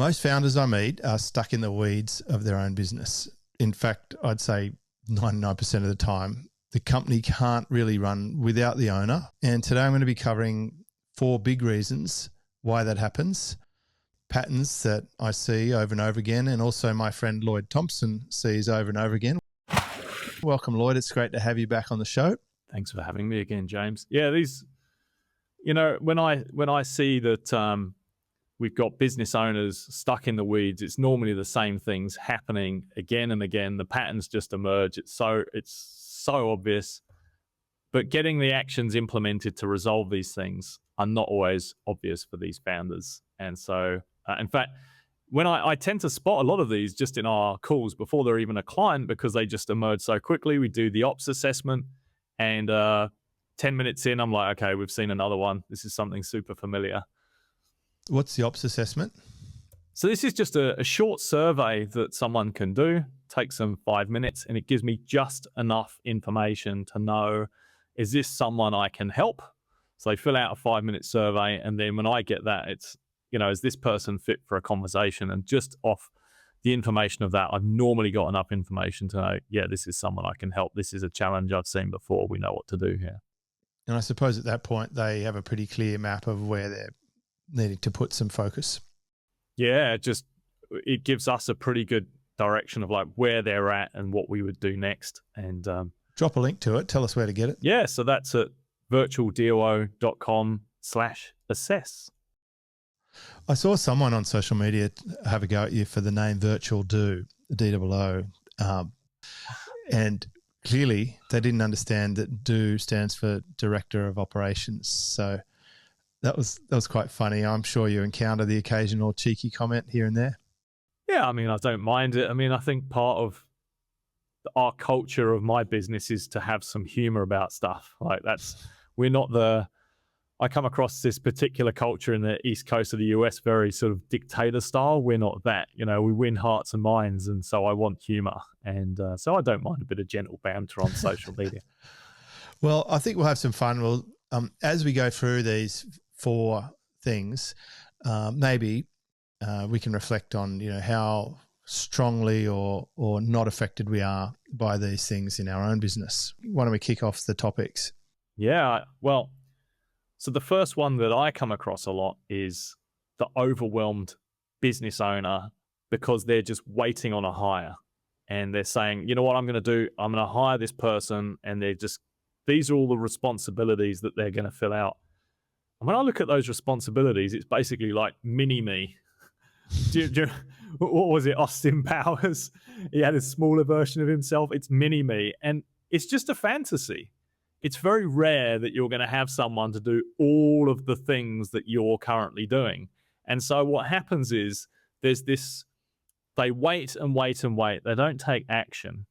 Most founders I meet are stuck in the weeds of their own business. In fact, I'd say 99% of the time, the company can't really run without the owner. And today I'm going to be covering 4 big reasons why that happens, patterns that I see over and over again, and also my friend Lloyd Thompson sees over and over again. Welcome, Lloyd. It's great to have you back on the show. Thanks for having me again, James. Yeah, these, when I see that we've got business owners stuck in the weeds, it's normally the same things happening again and again. The patterns just emerge. It's so obvious, but getting the actions implemented to resolve these things are not always obvious for these founders. And so, in fact, when I tend to spot a lot of these just in our calls before they're even a client, because they just emerge so quickly. We do the ops assessment, and 10 minutes in, I'm like, okay, we've seen another one. This is something super familiar. What's the ops assessment? So this is just a short survey that someone can do. Takes them 5 minutes, and it gives me just enough information to know, is this someone I can help? So they fill out a 5-minute survey, and then when I get that, it's, is this person fit for a conversation? And just off the information of that, I've normally got enough information to know, yeah, this is someone I can help. This is a challenge I've seen before. We know what to do here. And I suppose at that point, they have a pretty clear map of where they're needing to put some focus. Yeah, it gives us a pretty good direction of like where they're at and what we would do next. And drop a link to it. Tell us where to get it. Yeah, so that's at virtualdoo.com/assess. I saw someone on social media have a go at you for the name VirtualDOO, DOO, and clearly they didn't understand that DO stands for Director of Operations. So that was quite funny. I'm sure you encounter the occasional cheeky comment here and there. Yeah, I don't mind it. I think part of our culture of my business is to have some humor about stuff. Like I come across this particular culture in the East Coast of the US, very sort of dictator style. We're not that, we win hearts and minds. And so I want humor. And so I don't mind a bit of gentle banter on social media. Well, I think we'll have some fun. We'll, as we go through these 4 things, maybe we can reflect on, how strongly or not affected we are by these things in our own business. Why don't we kick off the topics? Yeah, well, so the first one that I come across a lot is the overwhelmed business owner, because they're just waiting on a hire. And they're saying, you know what I'm going to do? I'm going to hire this person, and these are all the responsibilities that they're going to fill out. And when I look at those responsibilities, it's basically like mini-me. What was it? Austin Powers? He had a smaller version of himself. It's mini-me. And it's just a fantasy. It's very rare that you're going to have someone to do all of the things that you're currently doing. And so what happens is they wait and wait and wait. They don't take action.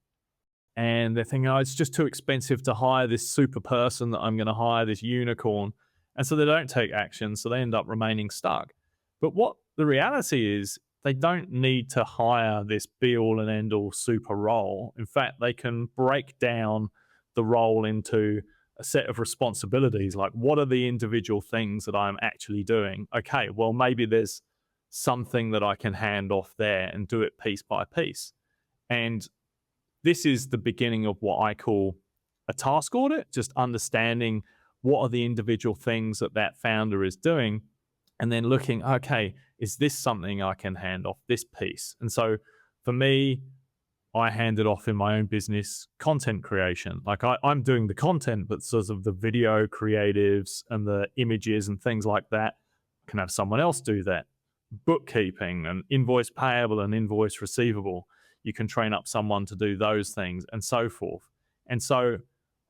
And they're thinking, it's just too expensive to hire this super person that I'm going to hire, this unicorn. And so they don't take action. So they end up remaining stuck. But what the reality is, they don't need to hire this be-all and end-all super role. In fact, they can break down the role into a set of responsibilities. Like, what are the individual things that I'm actually doing? Okay, well, maybe there's something that I can hand off there and do it piece by piece. And this is the beginning of what I call a task audit, just understanding what are the individual things that founder is doing, and then looking, okay, is this something I can hand off, this piece? And so for me, I handed off in my own business content creation. Like I'm doing the content, but sort of the video creatives and the images and things like that, I can have someone else do that. Bookkeeping and invoice payable and invoice receivable, you can train up someone to do those things, and so forth. And so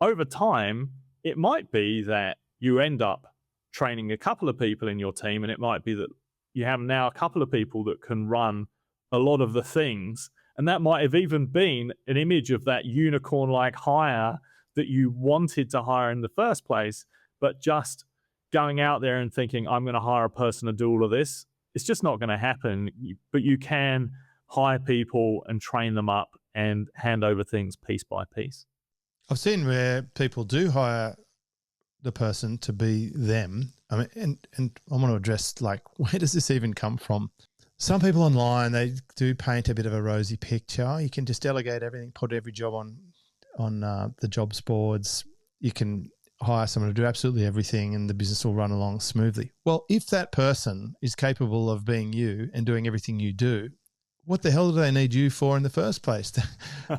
over time, it might be that you end up training a couple of people in your team, and it might be that you have now a couple of people that can run a lot of the things. And that might have even been an image of that unicorn-like hire that you wanted to hire in the first place, but just going out there and thinking, I'm going to hire a person to do all of this, it's just not going to happen. But you can hire people and train them up and hand over things piece by piece. I've seen where people do hire the person to be them. I mean, and I want to address, like, where does this even come from? Some people online, they do paint a bit of a rosy picture. You can just delegate everything, put every job on the jobs boards. You can hire someone to do absolutely everything and the business will run along smoothly. Well, if that person is capable of being you and doing everything you do, what the hell do they need you for in the first place?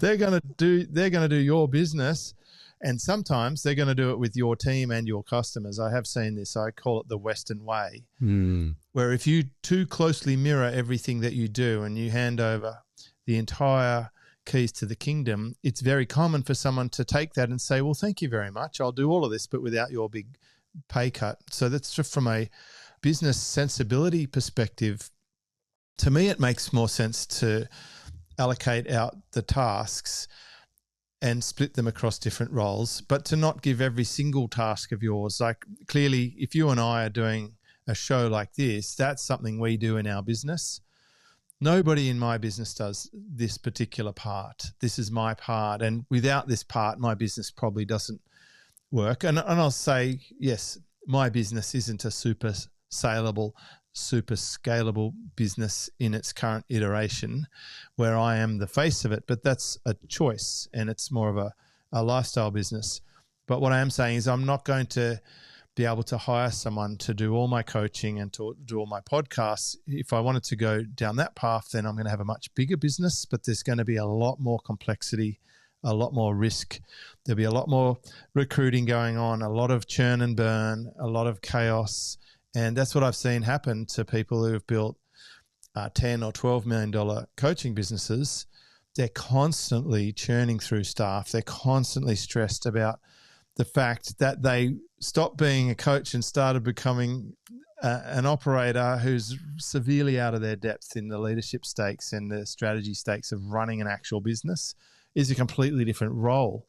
They're going to do your business, and sometimes they're going to do it with your team and your customers. I have seen this. I call it the Western way, where if you too closely mirror everything that you do and you hand over the entire keys to the kingdom, it's very common for someone to take that and say, well, thank you very much. I'll do all of this, but without your big pay cut. So that's just from a business sensibility perspective. To me, it makes more sense to allocate out the tasks and split them across different roles, but to not give every single task of yours. Like clearly, if you and I are doing a show like this, that's something we do in our business. Nobody in my business does this particular part. This is my part. And without this part, my business probably doesn't work. And I'll say, yes, my business isn't a super saleable, super scalable business in its current iteration where I am the face of it, but that's a choice and it's more of a lifestyle business. But what I am saying is I'm not going to be able to hire someone to do all my coaching and to do all my podcasts. If I wanted to go down that path, then I'm going to have a much bigger business, but there's going to be a lot more complexity, a lot more risk. There'll be a lot more recruiting going on, a lot of churn and burn, a lot of chaos. And that's what I've seen happen to people who have built $10 or $12 million coaching businesses. They're constantly churning through staff. They're constantly stressed about the fact that they stopped being a coach and started becoming an operator who's severely out of their depth in the leadership stakes and the strategy stakes of running an actual business. Is a completely different role.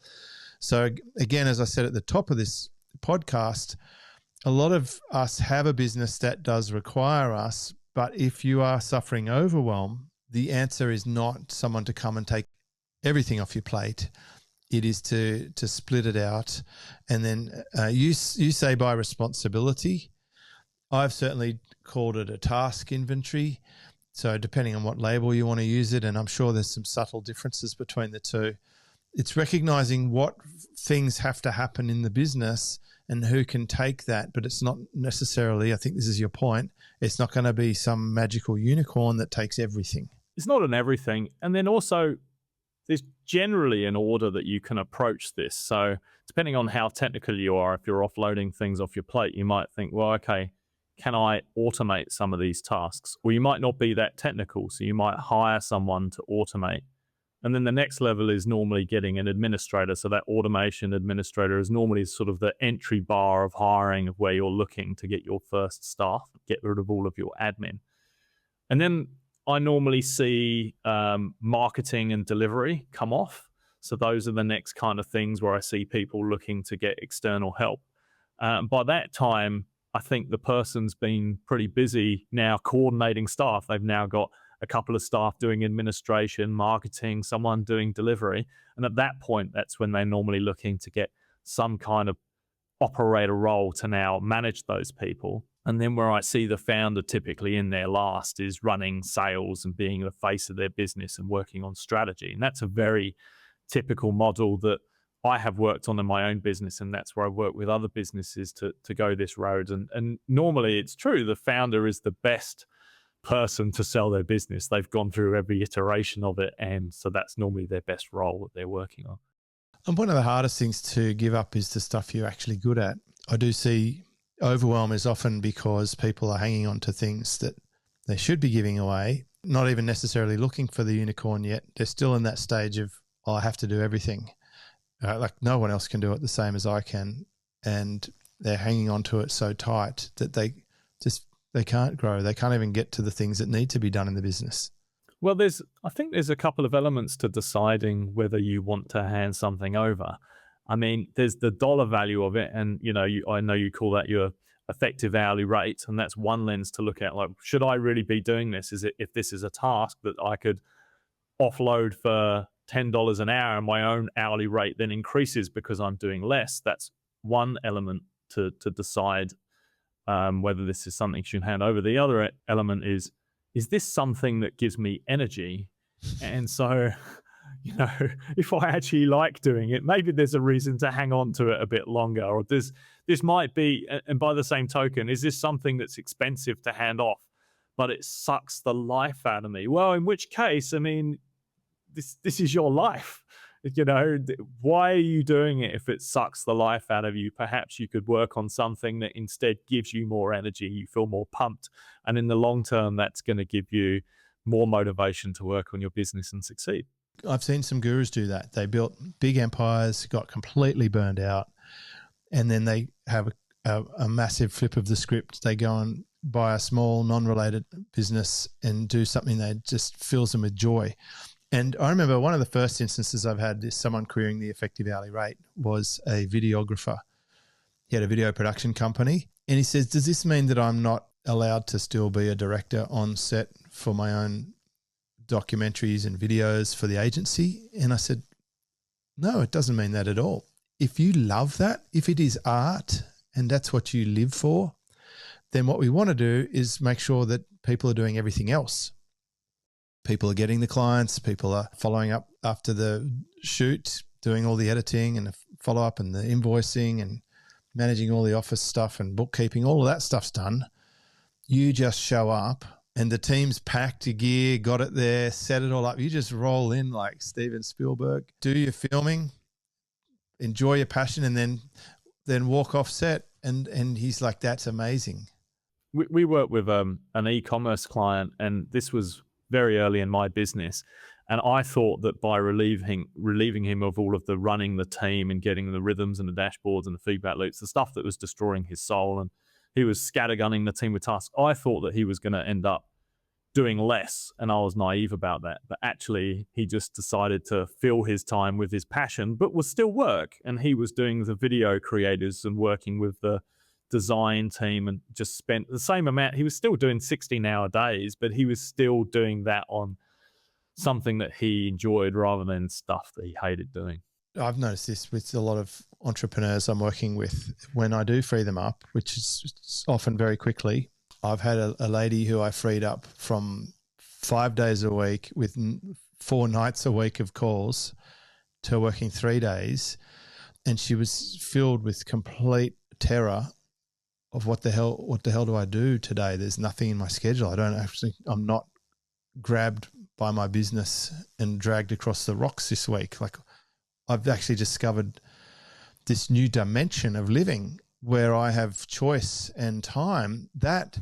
So again, as I said at the top of this podcast, a lot of us have a business that does require us, but if you are suffering overwhelm, the answer is not someone to come and take everything off your plate. It is to split it out. And then you say by responsibility. I've certainly called it a task inventory. So depending on what label you want to use it, and I'm sure there's some subtle differences between the two, it's recognizing what things have to happen in the business and who can take that. But it's not necessarily, I think this is your point, it's not going to be some magical unicorn that takes everything. It's not an everything. And then also, there's generally an order that you can approach this. So depending on how technical you are, if you're offloading things off your plate, you might think, well, okay, can I automate some of these tasks? Or you might not be that technical, so you might hire someone to automate. And then the next level is normally getting an administrator. So that automation administrator is normally sort of the entry bar of hiring of where you're looking to get your first staff, get rid of all of your admin. And then I normally see marketing and delivery come off. So those are the next kind of things where I see people looking to get external help. By that time, I think the person's been pretty busy now coordinating staff. They've now got a couple of staff doing administration, marketing, someone doing delivery. And at that point, that's when they're normally looking to get some kind of operator role to now manage those people. And then where I see the founder typically in their last is running sales and being the face of their business and working on strategy. And that's a very typical model that I have worked on in my own business, and that's where I work with other businesses to go this road. And normally it's true, the founder is the best person to sell their business. They've gone through every iteration of it, and so that's normally their best role that they're working on. And one of the hardest things to give up is the stuff you're actually good at. I do see overwhelm is often because people are hanging on to things that they should be giving away, not even necessarily looking for the unicorn yet. They're still in that stage of, oh, I have to do everything. Like no one else can do it the same as I can. And they're hanging on to it so tight that they can't grow. They can't even get to the things that need to be done in the business. Well, I think there's a couple of elements to deciding whether you want to hand something over. I mean, there's the dollar value of it. And, I know you call that your effective hourly rate. And that's one lens to look at. Like, should I really be doing this? If this is a task that I could offload for $10 an hour and my own hourly rate then increases because I'm doing less, that's one element to decide whether this is something you should hand over. The other element is is this something that gives me energy? And so, if I actually like doing it, maybe there's a reason to hang on to it a bit longer. Or this might be, and by the same token, is this something that's expensive to hand off, but it sucks the life out of me? Well, in which case, I mean, this is your life. Why are you doing it if it sucks the life out of you? Perhaps you could work on something that instead gives you more energy, you feel more pumped, and in the long term, that's going to give you more motivation to work on your business and succeed. I've seen some gurus do that. They built big empires, got completely burned out, and then they have a massive flip of the script. They go and buy a small, non-related business and do something that just fills them with joy. And I remember one of the first instances I've had is someone querying the effective hourly rate was a videographer. He had a video production company, and he says, does this mean that I'm not allowed to still be a director on set for my own documentaries and videos for the agency? And I said, no, it doesn't mean that at all. If you love that, if it is art and that's what you live for, then what we want to do is make sure that people are doing everything else. People are getting the clients, people are following up after the shoot, doing all the editing and the follow-up and the invoicing and managing all the office stuff and bookkeeping. All of that stuff's done. You just show up and the team's packed your gear, got it there, set it all up. You just roll in like Steven Spielberg, do your filming, enjoy your passion, and then walk off set. And he's like, that's amazing. We worked with an e-commerce client, and this was very early in my business. And I thought that by relieving him of all of the running the team and getting the rhythms and the dashboards and the feedback loops, the stuff that was destroying his soul, and he was scattergunning the team with tasks, I thought that he was going to end up doing less. And I was naive about that. But actually, he just decided to fill his time with his passion, but was still work. And he was doing the video creators and working with the design team and just spent the same amount. He was still doing 16-hour days, but he was still doing that on something that he enjoyed rather than stuff that he hated doing. I've noticed this with a lot of entrepreneurs I'm working with. When I do free them up, which is often very quickly, I've had a lady who I freed up from 5 days a week with 4 nights a week of calls to working 3 days. And she was filled with complete terror of what the hell do I do today? There's nothing in my schedule. I'm not grabbed by my business and dragged across the rocks this week. Like, I've actually discovered this new dimension of living where I have choice and time. That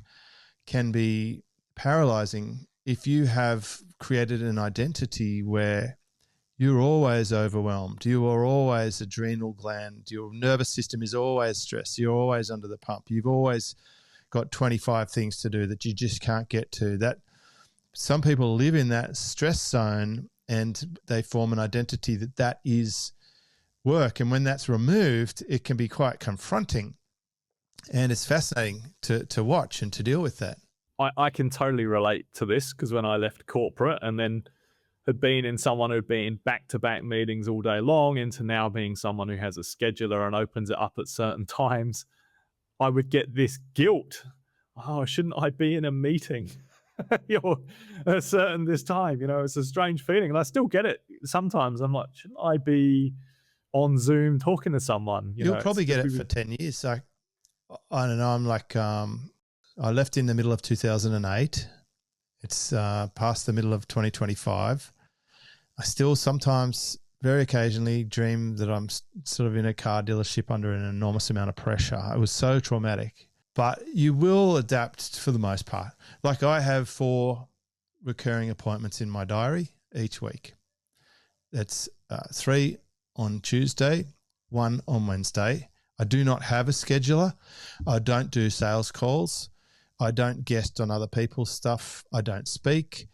can be paralyzing if you have created an identity where you're always overwhelmed. You are always adrenal gland. Your nervous system is always stressed. You're always under the pump. You've always got 25 things to do that you just can't get to. That some people live in that stress zone and they form an identity that is work. And when that's removed, it can be quite confronting. And it's fascinating to watch and to deal with that. I can totally relate to this, because when I left corporate and then had been in someone who'd been back-to-back meetings all day long into now being someone who has a scheduler and opens it up at certain times, I would get this guilt. Oh, shouldn't I be in a meeting at certain this time? It's a strange feeling. And I still get it sometimes. I'm like, shouldn't I be on Zoom talking to someone? You'll probably get it for 10 years. So I don't know. I'm like, I left in the middle of 2008. It's past the middle of 2025. I still sometimes, very occasionally, dream that I'm sort of in a car dealership under an enormous amount of pressure. It was so traumatic. But you will adapt for the most part. Like, I have 4 recurring appointments in my diary each week. That's 3 on Tuesday, 1 on Wednesday. I do not have a scheduler. I don't do sales calls. I don't guest on other people's stuff. I don't speak.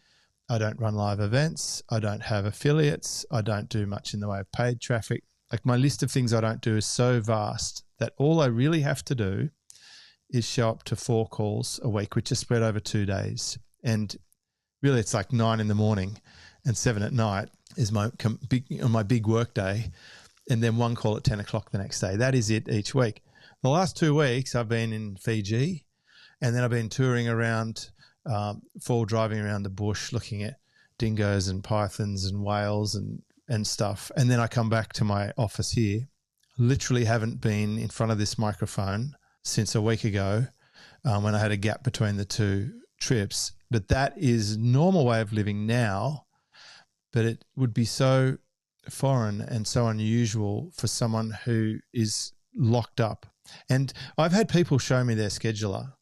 I don't run live events. I don't have affiliates. I don't do much in the way of paid traffic. Like, my list of things I don't do is so vast that all I really have to do is show up to 4 calls a week, which is spread over 2 days. And really, it's like 9 in the morning and 7 at night is my big work day, and then 1 call at 10 o'clock the next day. That is it each week. The last 2 weeks I've been in Fiji, and then I've been touring around for driving around the bush looking at dingoes and pythons and whales and stuff. And then I come back to my office here, literally haven't been in front of this microphone since a week ago when I had a gap between the two trips. But that is normal way of living now, but it would be so foreign and so unusual for someone who is locked up. And I've had people show me their scheduler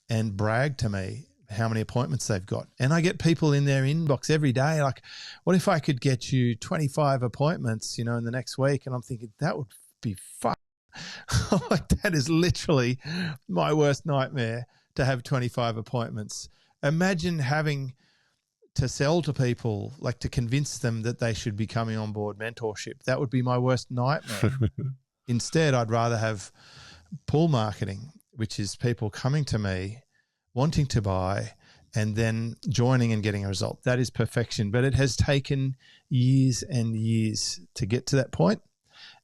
and brag to me how many appointments they've got. And I get people in their inbox every day like, what if I could get you 25 appointments, in the next week? And I'm thinking that would be fun. Like, that is literally my worst nightmare, to have 25 appointments. Imagine having to sell to people, like to convince them that they should be coming on board mentorship. That would be my worst nightmare. Instead, I'd rather have pull marketing, which is people coming to me, wanting to buy, and then joining and getting a result. That is perfection. But it has taken years and years to get to that point.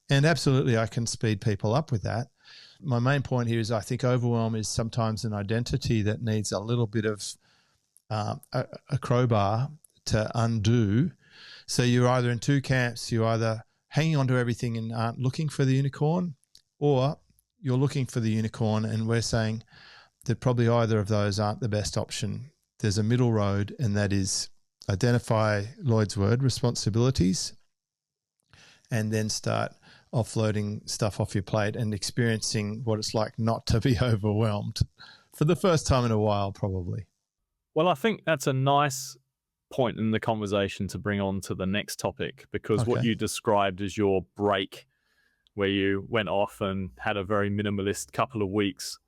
And absolutely, I can speed people up with that. My main point here is I think overwhelm is sometimes an identity that needs a little bit of a crowbar to undo. So you're either in two camps. You're either hanging on to everything and aren't looking for the unicorn, or you're looking for the unicorn, and we're saying that probably either of those aren't the best option. There's a middle road, and that is identify, Lloyd's word, responsibilities, and then start offloading stuff off your plate and experiencing what it's like not to be overwhelmed for the first time in a while, probably. Well, I think that's a nice point in the conversation to bring on to the next topic, because what you described as your break, where you went off and had a very minimalist couple of weeks,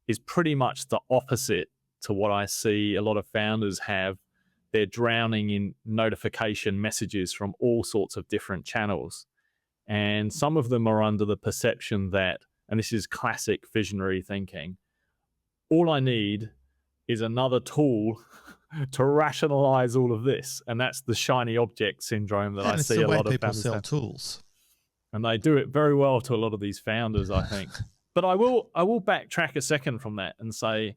is pretty much the opposite to what I see a lot of founders have. They're drowning in notification messages from all sorts of different channels. And some of them are under the perception that, and this is classic visionary thinking, all I need is another tool to rationalize all of this. And that's the shiny object syndrome that I see a lot of people founders sell have. tools. And they do it very well to a lot of these founders, I think. But I will backtrack a second from that and say,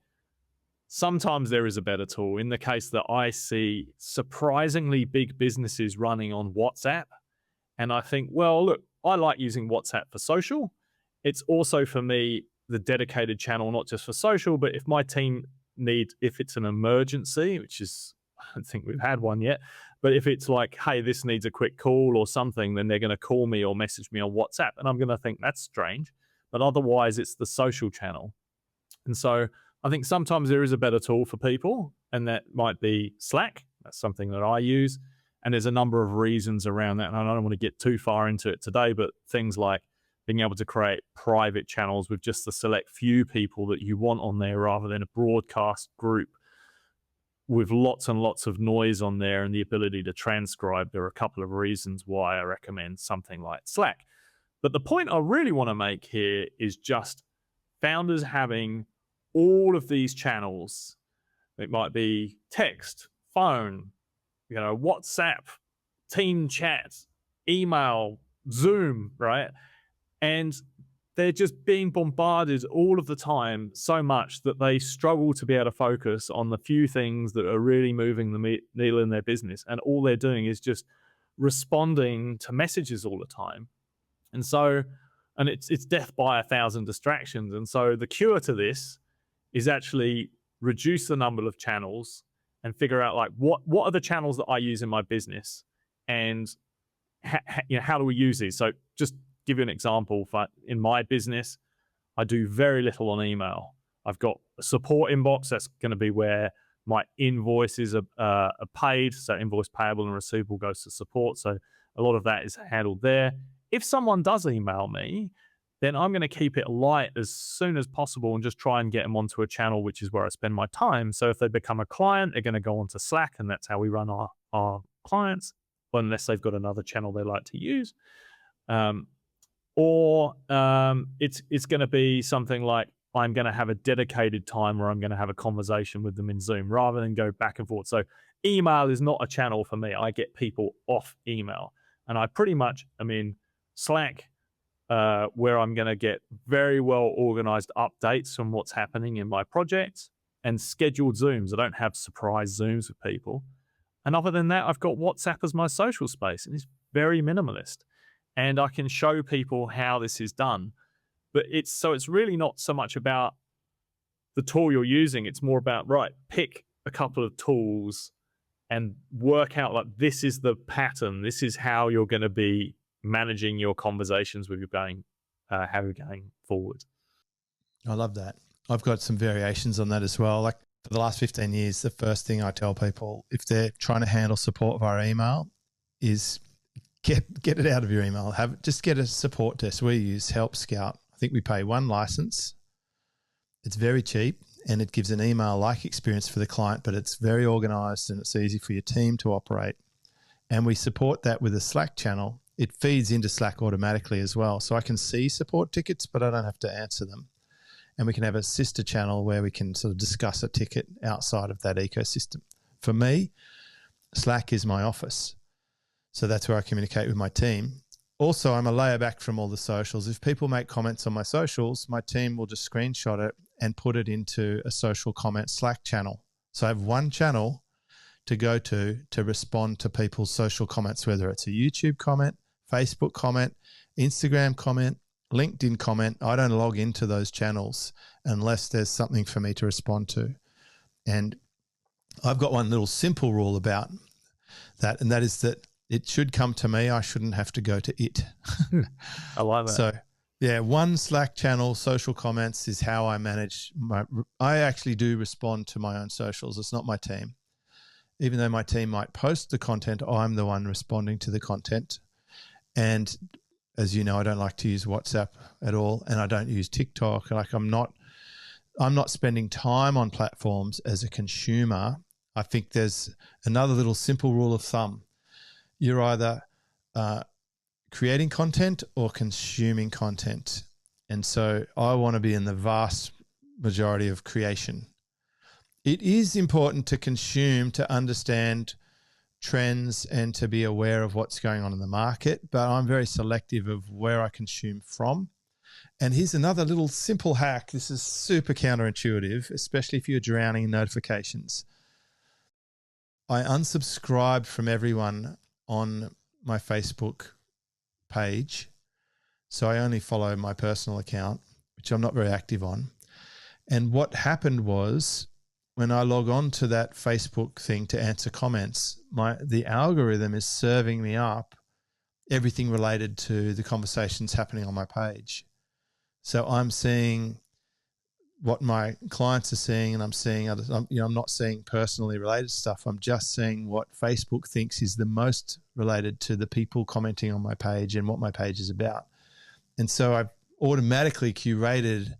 sometimes there is a better tool. In the case that I see surprisingly big businesses running on WhatsApp, and I think, well, look, I like using WhatsApp for social. It's also for me the dedicated channel, not just for social, but if my team if it's an emergency, which is, I don't think we've had one yet, but if it's like, hey, this needs a quick call or something, then they're going to call me or message me on WhatsApp. And I'm going to think that's strange. But otherwise, it's the social channel. And so I think sometimes there is a better tool for people, and that might be Slack. That's something that I use. And there's a number of reasons around that. And I don't want to get too far into it today, but things like being able to create private channels with just the select few people that you want on there, rather than a broadcast group with lots and lots of noise on there and the ability to transcribe. There are a couple of reasons why I recommend something like Slack. But the point I really want to make here is just founders having all of these channels. It might be text, phone, WhatsApp, team chat, email, Zoom, right? And they're just being bombarded all of the time so much that they struggle to be able to focus on the few things that are really moving the needle in their business. And all they're doing is just responding to messages all the time. And so, and it's death by 1,000 distractions. And so the cure to this is actually reduce the number of channels and figure out like what are the channels that I use in my business, and how do we use these? So just give you an example. In my business, I do very little on email. I've got a support inbox. That's going to be where my invoices are paid. So invoice payable and receivable goes to support. So a lot of that is handled there. If someone does email me, then I'm going to keep it light as soon as possible and just try and get them onto a channel, which is where I spend my time. So if they become a client, they're going to go onto Slack, and that's how we run our clients, unless they've got another channel they like to use. Or it's going to be something like, I'm going to have a dedicated time where I'm going to have a conversation with them in Zoom, rather than go back and forth. So email is not a channel for me. I get people off email, and I pretty much am in Slack, where I'm going to get very well organized updates on what's happening in my projects. and scheduled Zooms. I don't have surprise Zooms with people. And other than that, I've got WhatsApp as my social space, and it's very minimalist. And I can show people how this is done. But it's really not so much about the tool you're using. It's more about, right, pick a couple of tools and work out, like, this is the pattern. This is how you're going to be managing your conversations with how you're going forward. I love that. I've got some variations on that as well. Like, for the last 15 years, the first thing I tell people if they're trying to handle support via email is get it out of your email. Just get a support desk. We use Help Scout. I think we pay one license. It's very cheap and it gives an email-like experience for the client, but it's very organized and it's easy for your team to operate. And we support that with a Slack channel. It feeds into Slack automatically as well. So I can see support tickets, but I don't have to answer them. And we can have a sister channel where we can sort of discuss a ticket outside of that ecosystem. For me, Slack is my office. So that's where I communicate with my team. Also, I'm a layer back from all the socials. If people make comments on my socials, my team will just screenshot it and put it into a social comment Slack channel. So I have one channel to go to respond to people's social comments, whether it's a YouTube comment, Facebook comment, Instagram comment, LinkedIn comment. I don't log into those channels unless there's something for me to respond to. And I've got one little simple rule about that, and that is that it should come to me. I shouldn't have to go to it. I love that. So, yeah, one Slack channel, social comments is how I manage I actually do respond to my own socials. It's not my team. Even though my team might post the content, I'm the one responding to the content. And as you know, I don't like to use WhatsApp at all, and I don't use TikTok. Like, I'm not spending time on platforms as a consumer. I think there's another little simple rule of thumb. You're either creating content or consuming content. And so I want to be in the vast majority of creation. It is important to consume, to understand trends and to be aware of what's going on in the market, but I'm very selective of where I consume from. And here's another little simple hack. This is super counterintuitive, especially if you're drowning in notifications. I unsubscribed from everyone on my Facebook page, so I only follow my personal account, which I'm not very active on. And what happened was, when I log on to that Facebook thing to answer comments, the algorithm is serving me up everything related to the conversations happening on my page. So I'm seeing what my clients are seeing, and I'm seeing other. I'm not seeing personally related stuff. I'm just seeing what Facebook thinks is the most related to the people commenting on my page and what my page is about. And so I've automatically curated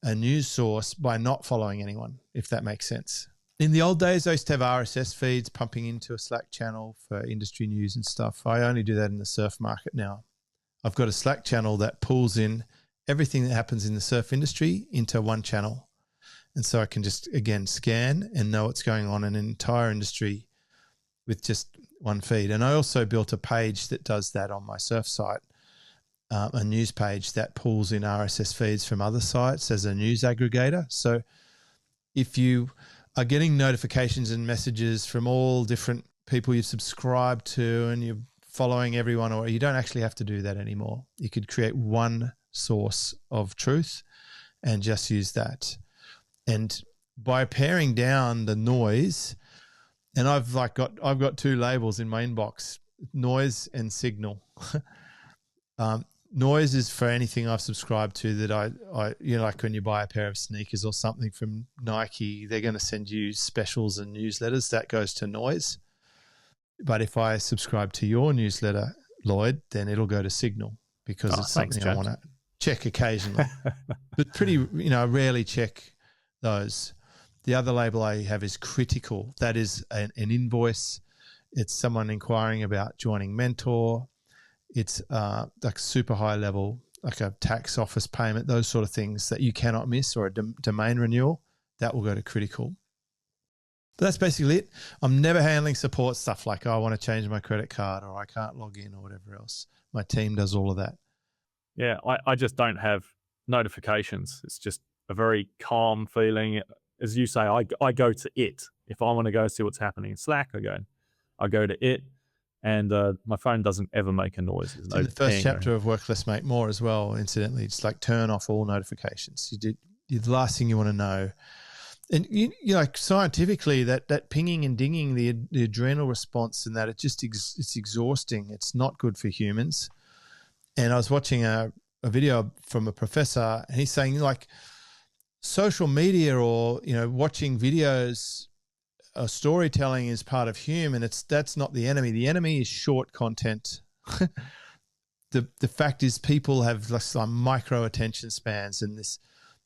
a news source by not following anyone, if that makes sense. In the old days, I used to have RSS feeds pumping into a Slack channel for industry news and stuff. I only do that in the surf market now. I've got a Slack channel that pulls in everything that happens in the surf industry into one channel. And so I can just, again, scan and know what's going on in an entire industry with just one feed. And I also built a page that does that on my surf site. A news page that pulls in RSS feeds from other sites as a news aggregator. So if you are getting notifications and messages from all different people you've subscribed to and you're following everyone, or you don't actually have to do that anymore. You could create one source of truth and just use that. And by paring down the noise, and I've got two labels in my inbox, noise and signal. Noise is for anything I've subscribed to that I like when you buy a pair of sneakers or something from Nike, they're going to send you specials and newsletters. That goes to noise. But if I subscribe to your newsletter, Lloyd, then it'll go to signal because it's something I want to check occasionally. But I rarely check those. The other label I have is critical. That is an invoice. It's someone inquiring about joining Mentor. It's like super high level, like a tax office payment, those sort of things that you cannot miss, or a domain renewal, that will go to critical. But that's basically it. I'm never handling support stuff like, I want to change my credit card or I can't log in or whatever else. My team does all of that. Yeah, I just don't have notifications. It's just a very calm feeling. as you say, I go to it. If I want to go see what's happening in Slack, I go to it, and my phone doesn't ever make a noise. There's It's no in the first ping chapter of Work Less, Make More as well, incidentally. It's like turn off all notifications. The last thing you want to know. And you like scientifically that pinging and dinging, the adrenal response and that, it's exhausting. It's not good for humans. And I was watching a video from a professor, and he's saying like social media or, watching videos or storytelling is part of human. That's not the enemy. The enemy is short content. The fact is people have like micro attention spans, and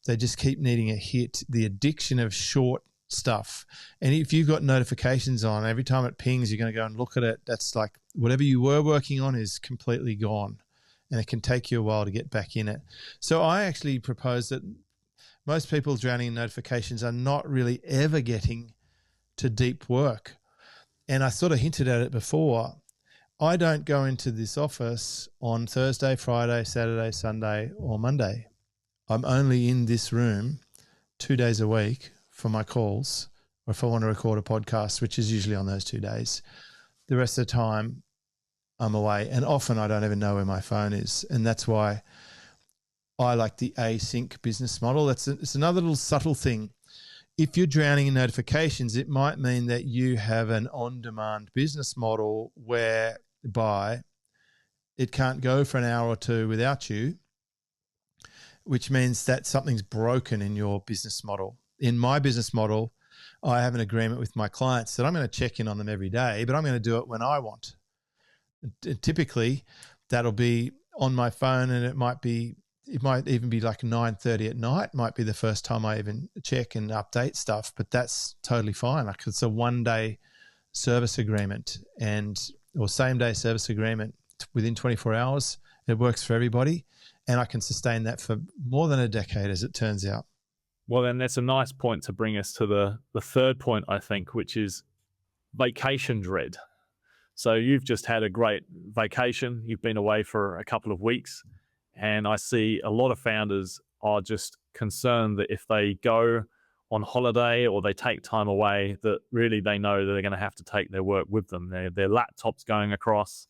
they just keep needing a hit, the addiction of short stuff. And if you've got notifications on, every time it pings, you're going to go and look at it. That's like whatever you were working on is completely gone, and it can take you a while to get back in it. So I actually propose that most people drowning in notifications are not really ever getting to deep work. And I sort of hinted at it before. I don't go into this office on Thursday, Friday, Saturday, Sunday, or Monday. I'm only in this room 2 days a week for my calls, or if I want to record a podcast, which is usually on those 2 days. The rest of the time I'm away, and often I don't even know where my phone is. And that's why I like the async business model. It's another little subtle thing. If you're drowning in notifications, it might mean that you have an on-demand business model whereby it can't go for an hour or two without you, which means that something's broken in your business model. In my business model, I have an agreement with my clients that I'm going to check in on them every day, but I'm going to do it when I want. Typically, that'll be on my phone, and it might even be like 9:30 at night, might be the first time I even check and update stuff, but that's totally fine. Like it's a 1 day service agreement or same day service agreement within 24 hours. It works for everybody. And I can sustain that for more than a decade, as it turns out. Well, then that's a nice point to bring us to the third point, I think, which is vacation dread. So you've just had a great vacation. You've been away for a couple of weeks. And I see a lot of founders are just concerned that if they go on holiday or they take time away, that really they know that they're going to have to take their work with them. Their laptop's going across.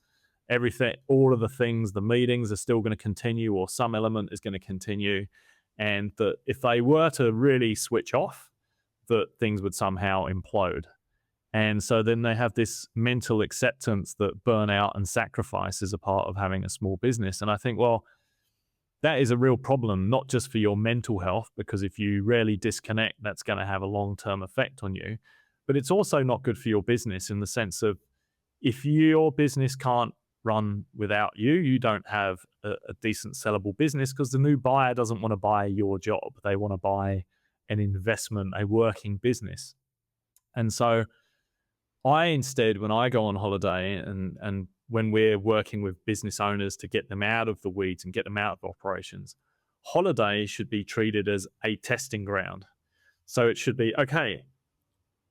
Everything, all of the things, the meetings are still going to continue, or some element is going to continue. And that if they were to really switch off, that things would somehow implode. And so then they have this mental acceptance that burnout and sacrifice is a part of having a small business. And I think, well, that is a real problem, not just for your mental health, because if you rarely disconnect, that's going to have a long-term effect on you. But it's also not good for your business in the sense of if your business can't run without you, you don't have a decent sellable business, because the new buyer doesn't want to buy your job. They want to buy an investment, a working business. And so I instead, when I go on holiday and when we're working with business owners to get them out of the weeds and get them out of operations, holiday should be treated as a testing ground. So it should be, okay,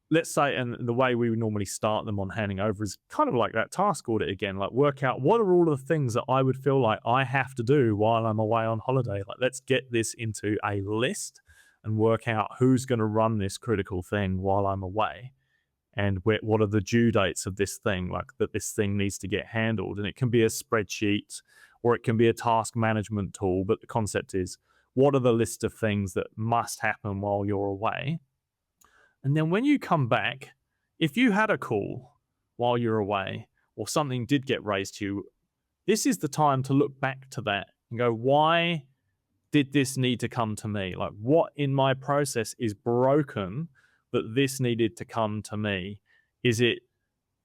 let's say, and the way we would normally start them on handing over is kind of like that task audit again, like work out what are all of the things that I would feel like I have to do while I'm away on holiday. Like, let's get this into a list and work out who's going to run this critical thing while I'm away. And what are the due dates of this thing, like that this thing needs to get handled. And it can be a spreadsheet or it can be a task management tool. But the concept is, what are the list of things that must happen while you're away? And then when you come back, if you had a call while you're away or something did get raised to you, this is the time to look back to that and go, why did this need to come to me? Like, what in my process is broken that this needed to come to me? Is it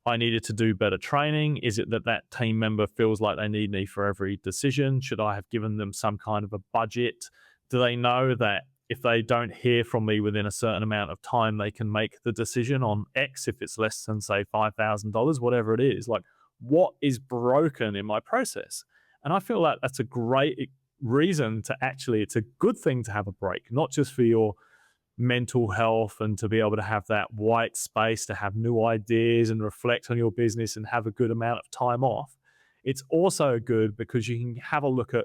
I needed to do better training? Is it that team member feels like they need me for every decision? Should I have given them some kind of a budget? Do they know that if they don't hear from me within a certain amount of time, they can make the decision on X if it's less than, say, $5,000, whatever it is? Like, what is broken in my process? And I feel like that's a great reason to actually, it's a good thing to have a break, not just for your mental health and to be able to have that white space to have new ideas and reflect on your business and have a good amount of time off. It's also good because you can have a look at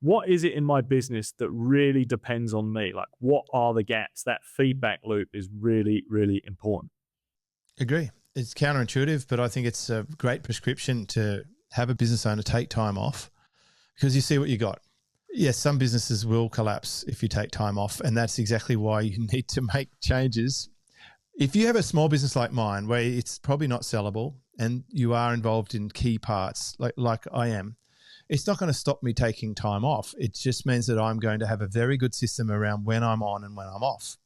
what is it in my business that really depends on me? Like, what are the gaps? That feedback loop is really, really important. Agree. It's counterintuitive, but I think it's a great prescription to have a business owner take time off because you see what you got. Yes, some businesses will collapse if you take time off, and that's exactly why you need to make changes. If you have a small business like mine where it's probably not sellable and you are involved in key parts like I am, it's not going to stop me taking time off. It just means that I'm going to have a very good system around when I'm on and when I'm off.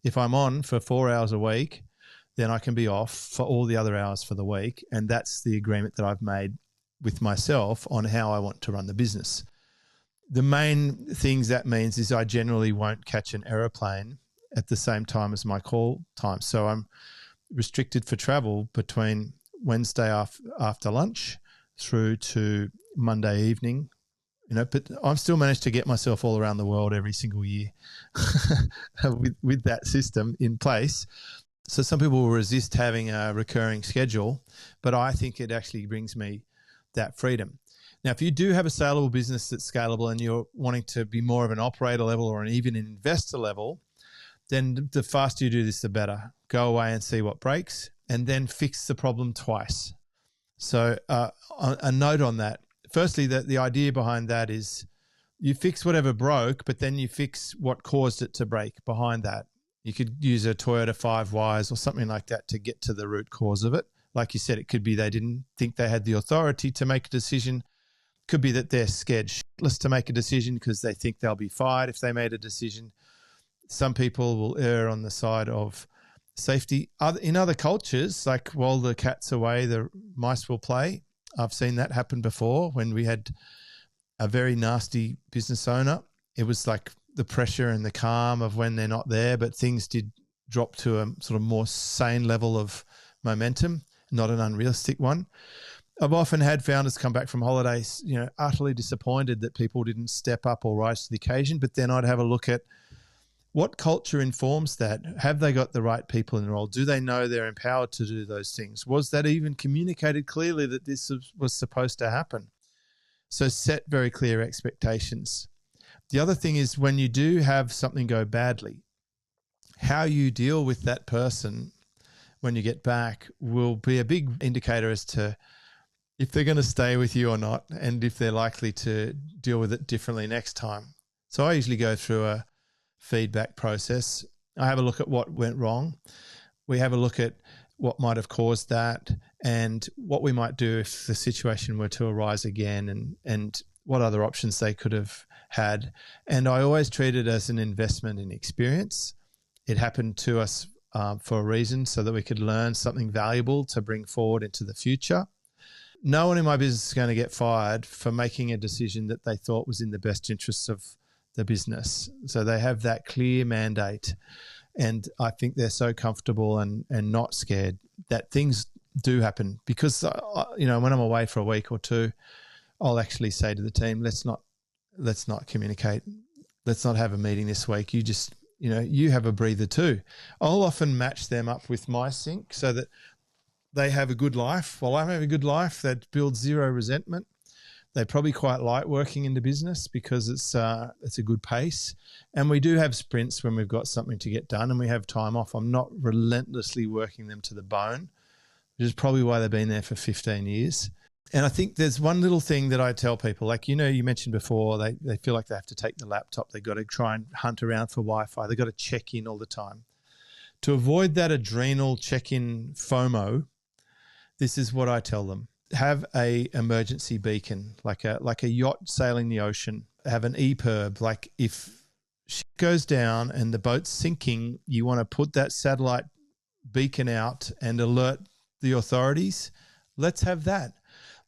If I'm on for 4 hours a week, then I can be off for all the other hours for the week. And that's the agreement that I've made with myself on how I want to run the business. The main things that means is I generally won't catch an aeroplane at the same time as my call time. So I'm restricted for travel between Wednesday after lunch through to Monday evening, but I've still managed to get myself all around the world every single year with that system in place. So some people will resist having a recurring schedule, but I think it actually brings me that freedom. Now, if you do have a saleable business that's scalable and you're wanting to be more of an operator level or even an investor level, then the faster you do this, the better. Go away and see what breaks and then fix the problem twice. So a note on that. Firstly, the idea behind that is you fix whatever broke, but then you fix what caused it to break behind that. You could use a Toyota 5 wires or something like that to get to the root cause of it. Like you said, it could be they didn't think they had the authority to make a decision. Could be that they're scared shitless to make a decision because they think they'll be fired if they made a decision. Some people will err on the side of safety. In other cultures, like while the cat's away, the mice will play. I've seen that happen before when we had a very nasty business owner. It was like the pressure and the calm of when they're not there, but things did drop to a sort of more sane level of momentum, not an unrealistic one. I've often had founders come back from holidays, utterly disappointed that people didn't step up or rise to the occasion, but then I'd have a look at what culture informs that. Have they got the right people in the role? Do they know they're empowered to do those things? Was that even communicated clearly that this was supposed to happen? So set very clear expectations. The other thing is when you do have something go badly, how you deal with that person when you get back will be a big indicator as to if they're going to stay with you or not and if they're likely to deal with it differently next time. So I usually go through a feedback process. I have a look at what went wrong. We have a look at what might have caused that and what we might do if the situation were to arise again and what other options they could have had. And I always treat it as an investment in experience. It happened to us for a reason so that we could learn something valuable to bring forward into the future. No one in my business is going to get fired for making a decision that they thought was in the best interests of the business. So they have that clear mandate. And I think they're so comfortable and not scared that things do happen because, when I'm away for a week or two, I'll actually say to the team, let's not communicate. Let's not have a meeting this week. You just, you have a breather too. I'll often match them up with my sync so that they have a good life. While I have a good life that builds zero resentment. They probably quite like working in the business because it's a good pace. And we do have sprints when we've got something to get done and we have time off. I'm not relentlessly working them to the bone, which is probably why they've been there for 15 years. And I think there's one little thing that I tell people, like, you mentioned before, they feel like they have to take the laptop. They've got to try and hunt around for Wi-Fi. They've got to check in all the time. To avoid that adrenal check-in FOMO, this is what I tell them. Have a emergency beacon, like a yacht sailing the ocean. Have an EPIRB, like if shit goes down and the boat's sinking, you want to put that satellite beacon out and alert the authorities. Let's have that.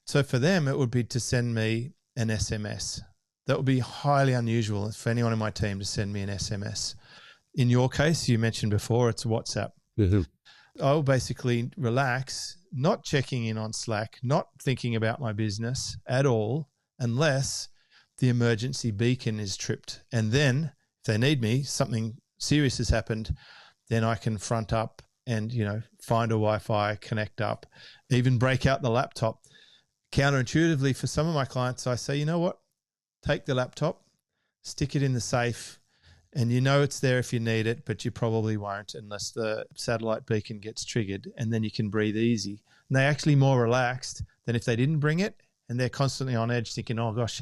So for them, it would be to send me an SMS. That would be highly unusual for anyone in my team to send me an SMS. In your case, you mentioned before, it's WhatsApp. Mm-hmm. I'll basically relax, not checking in on Slack, not thinking about my business at all, unless the emergency beacon is tripped. And then if they need me, something serious has happened, then I can front up and, find a Wi-Fi, connect up, even break out the laptop. Counterintuitively, for some of my clients, I say, you know what? take the laptop, stick it in the safe, and you know it's there if you need it, but you probably won't unless the satellite beacon gets triggered, and then you can breathe easy. And they're actually more relaxed than if they didn't bring it, and they're constantly on edge thinking, oh gosh,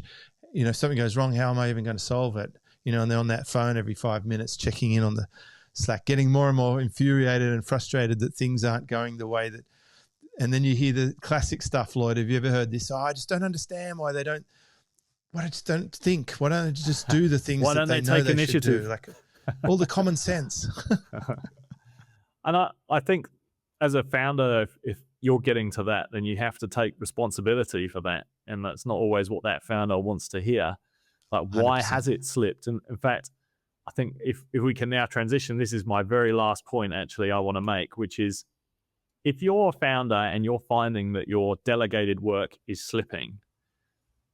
something goes wrong, how am I even going to solve it? And they're on that phone every 5 minutes checking in on the Slack, getting more and more infuriated and frustrated that things aren't going the way that. And then you hear the classic stuff, Lloyd. Have you ever heard this? Oh, I just don't understand why they don't. Why I just don't think? Why don't they just do the things that they know they should do? Like all the common sense. And I think as a founder, if you're getting to that, then you have to take responsibility for that. And that's not always what that founder wants to hear. Like, why 100%. has it slipped? And in fact, I think if we can now transition, this is my very last point actually I want to make, which is if you're a founder and you're finding that your delegated work is slipping,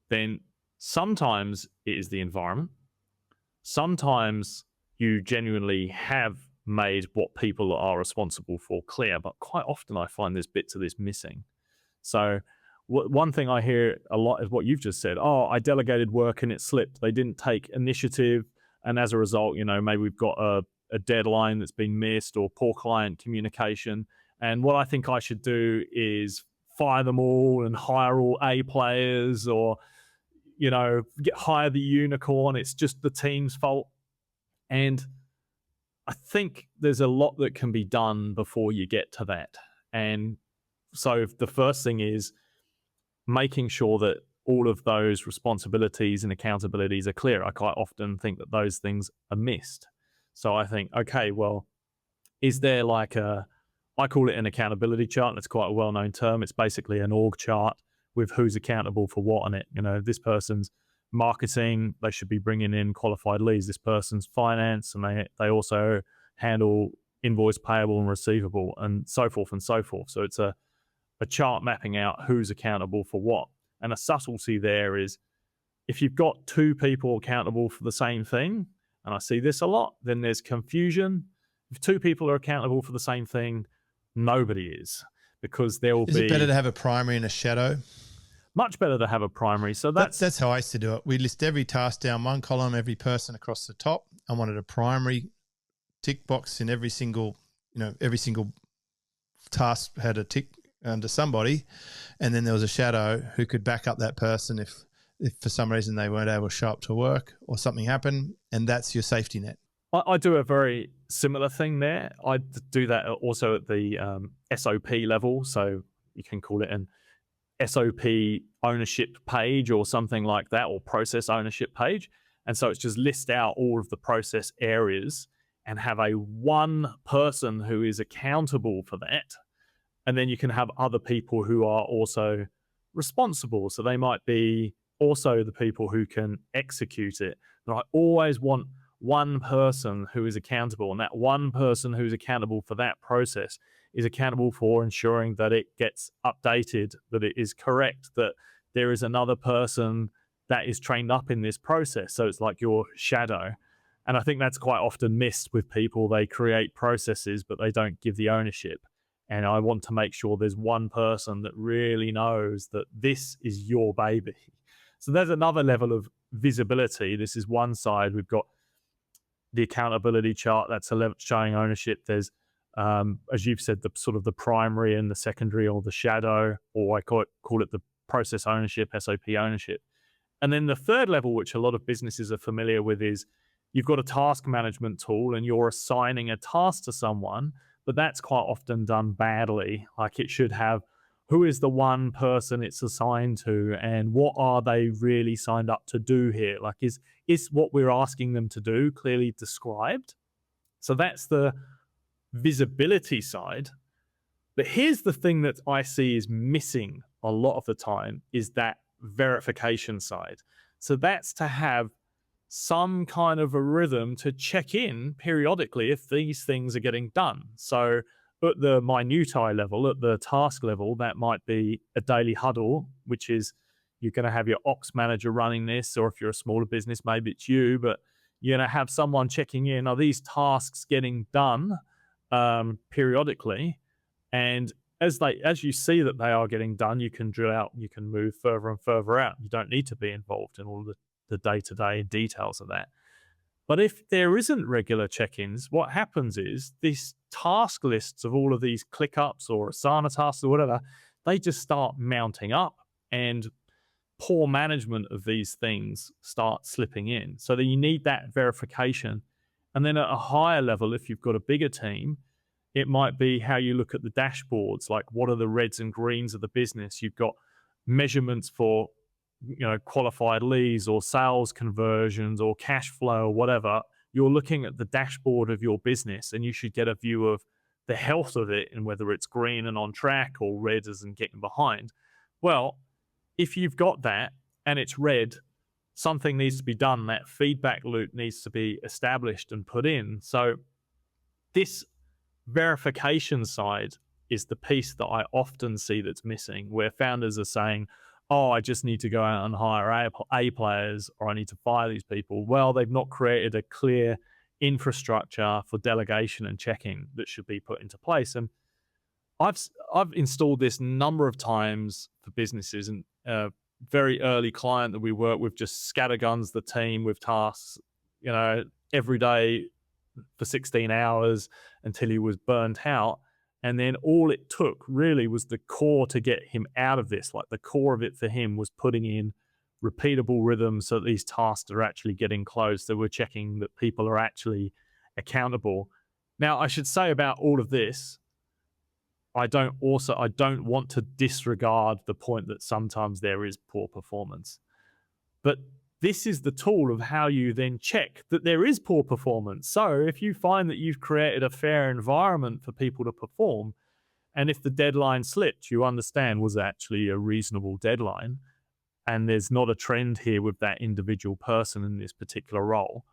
then sometimes it is the environment. Sometimes you genuinely have made what people are responsible for clear, but quite often I find there's bits of this missing. So one thing I hear a lot is what you've just said. Oh, I delegated work and it slipped. They didn't take initiative. And as a result, maybe we've got a deadline that's been missed or poor client communication. And what I think I should do is fire them all and hire all A players or, hire the unicorn. It's just the team's fault. And I think there's a lot that can be done before you get to that. And so the first thing is making sure that all of those responsibilities and accountabilities are clear. I quite often think that those things are missed. So I think, okay, well, is there I call it an accountability chart. That's quite a well-known term. It's basically an org chart with who's accountable for what on it. This person's marketing, they should be bringing in qualified leads. This person's finance, and they also handle invoice payable and receivable and so forth and so forth. So it's a chart mapping out who's accountable for what. And a subtlety there is if you've got two people accountable for the same thing, and I see this a lot, then there's confusion. If two people are accountable for the same thing, nobody is, because there will be... Is it better to have a primary and a shadow? Much better to have a primary. So that's how I used to do it. We list every task down one column, every person across the top. I wanted a primary tick box in every single task had a tick under somebody, and then there was a shadow who could back up that person if for some reason they weren't able to show up to work or something happened, and that's your safety net. I do a very similar thing there. I do that also at the SOP level, so you can call it an SOP ownership page or something like that, or process ownership page. And so it's just list out all of the process areas and have a one person who is accountable for that. And then you can have other people who are also responsible. So they might be also the people who can execute it. But I always want one person who is accountable, and that one person who's accountable for that process is accountable for ensuring that it gets updated, that it is correct, that there is another person that is trained up in this process. So it's like your shadow. And I think that's quite often missed with people. They create processes, but they don't give the ownership. And I want to make sure there's one person that really knows that this is your baby. So there's another level of visibility. This is one side. We've got the accountability chart. That's a level showing ownership. There's, as you've said, the sort of the primary and the secondary, or the shadow, or I call it the process ownership, SOP ownership. And then the third level, which a lot of businesses are familiar with, is you've got a task management tool and you're assigning a task to someone, but that's quite often done badly. Like, it should have who is the one person it's assigned to and what are they really signed up to do here? Like, is what we're asking them to do clearly described? So that's the visibility side. But here's the thing that I see is missing a lot of the time, is that verification side. So that's to have some kind of a rhythm to check in periodically if these things are getting done. So at the minutiae level, at the task level, that might be a daily huddle, which is you're going to have your ops manager running this, or if you're a smaller business, maybe it's you, but you're going to have someone checking in, are these tasks getting done periodically? And as you see that they are getting done, you can drill out, you can move further and further out. You don't need to be involved in all the the day-to-day details of that. But if there isn't regular check-ins, what happens is these task lists of all of these ClickUps or Asana tasks or whatever, they just start mounting up, and poor management of these things start slipping in. So that you need that verification. And then at a higher level, if you've got a bigger team, it might be how you look at the dashboards, like what are the reds and greens of the business. You've got measurements for qualified leads or sales conversions or cash flow or whatever. You're looking at the dashboard of your business, and you should get a view of the health of it and whether it's green and on track or red as in getting behind. Well, if you've got that and it's red, something needs to be done. That feedback loop needs to be established and put in. So this verification side is the piece that I often see that's missing, where founders are saying, oh, I just need to go out and hire A players, or I need to fire these people. Well, they've not created a clear infrastructure for delegation and checking that should be put into place. And I've installed this a number of times for businesses, and a very early client that we work with just scatterguns the team with tasks, every day for 16 hours until he was burnt out. And then all it took really was the core to get him out of this. Like the core of it for him was putting in repeatable rhythms so that these tasks are actually getting closed. So we're checking that people are actually accountable. Now, I should say about all of this, I don't want to disregard the point that sometimes there is poor performance. But this is the tool of how you then check that there is poor performance. So if you find that you've created a fair environment for people to perform, and if the deadline slipped, you understand was actually a reasonable deadline, and there's not a trend here with that individual person in this particular role,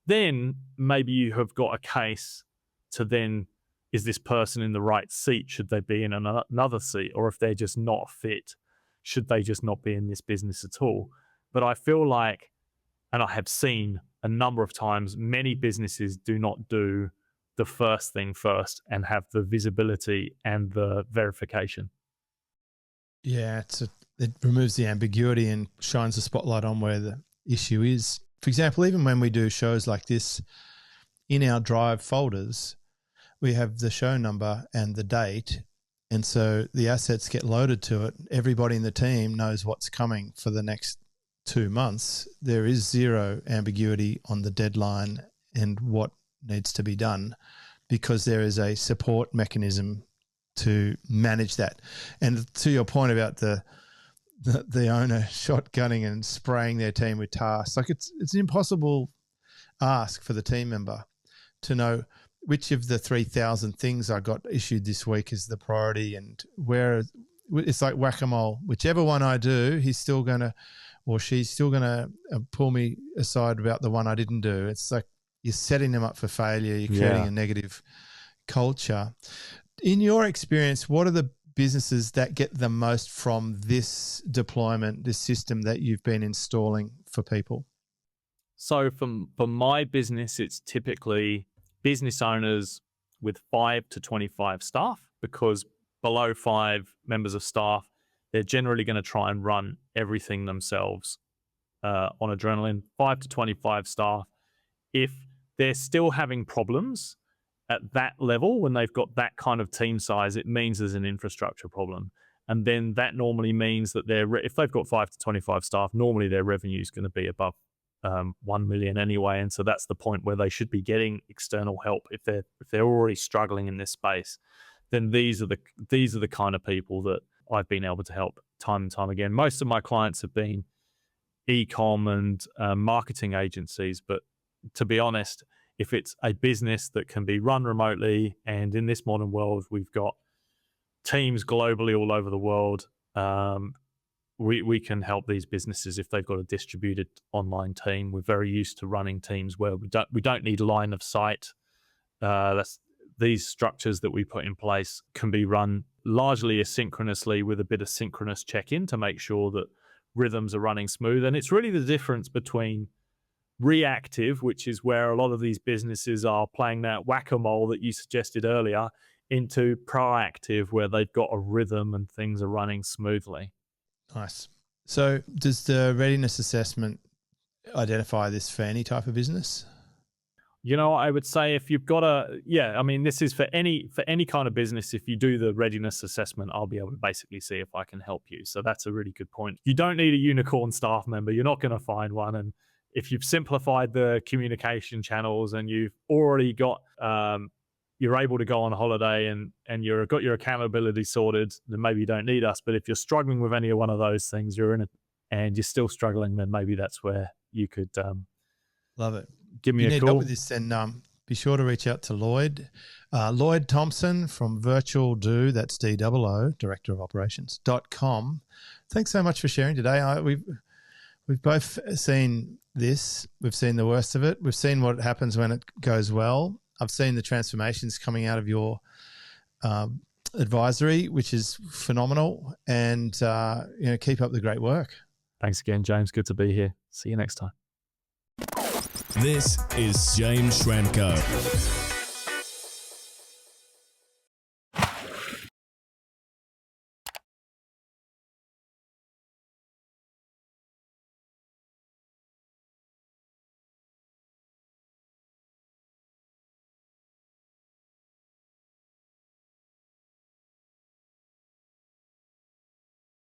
then maybe you have got a case to then, is this person in the right seat? Should they be in another seat? Or if they're just not fit, should they just not be in this business at all? But I feel like, and I have seen a number of times, many businesses do not do the first thing first and have the visibility and the verification. Yeah, it removes the ambiguity and shines the spotlight on where the issue is. For example, even when we do shows like this, in our Drive folders, we have the show number and the date. And so the assets get loaded to it. Everybody in the team knows what's coming for the next 2 months. There is zero ambiguity on the deadline and what needs to be done, because there is a support mechanism to manage that. And to your point about the owner shotgunning and spraying their team with tasks, like it's an impossible ask for the team member to know which of the 3,000 things I got issued this week is the priority, and where it's like whack-a-mole. Whichever one I do, he's still going to, or she's still going to pull me aside about the one I didn't do. It's like you're setting them up for failure. You're creating a negative culture. In your experience, what are the businesses that get the most from this deployment, this system that you've been installing for people? So for my business, it's typically business owners with 5 to 25 staff, because below 5 members of staff, they're generally going to try and run everything themselves on adrenaline. 5 to 25 staff, if they're still having problems at that level, when they've got that kind of team size, it means there's an infrastructure problem. And then that normally means that if they've got 5 to 25 staff, normally their revenue is going to be above 1 million anyway. And so that's the point where they should be getting external help. If they're already struggling in this space, then these are the kind of people that I've been able to help time and time again. Most of my clients have been e-com and marketing agencies, but to be honest, if it's a business that can be run remotely, and in this modern world, we've got teams globally all over the world, we can help these businesses if they've got a distributed online team. We're very used to running teams where we don't need line of sight. These structures that we put in place can be run largely asynchronously with a bit of synchronous check-in to make sure that rhythms are running smooth. And it's really the difference between reactive, which is where a lot of these businesses are playing that whack-a-mole that you suggested earlier, into proactive, where they've got a rhythm and things are running smoothly. Nice. So does the readiness assessment identify this for any type of business? I would say if you've got this is for any kind of business. If you do the readiness assessment, I'll be able to basically see if I can help you. So that's a really good point. You don't need a unicorn staff member. You're not going to find one. And if you've simplified the communication channels and you've already got, you're able to go on holiday and you've got your accountability sorted, then maybe you don't need us. But if you're struggling with any one of those things, and you're still struggling, then maybe that's where you could love it. Give me a call. If you need help with this, then be sure to reach out to Lloyd. Lloyd Thompson from VirtualDOO, that's DOO, Director of Operations.com. Thanks so much for sharing today. We've both seen this. We've seen the worst of it. We've seen what happens when it goes well. I've seen the transformations coming out of your advisory, which is phenomenal. And, keep up the great work. Thanks again, James. Good to be here. See you next time. This is James Schramko.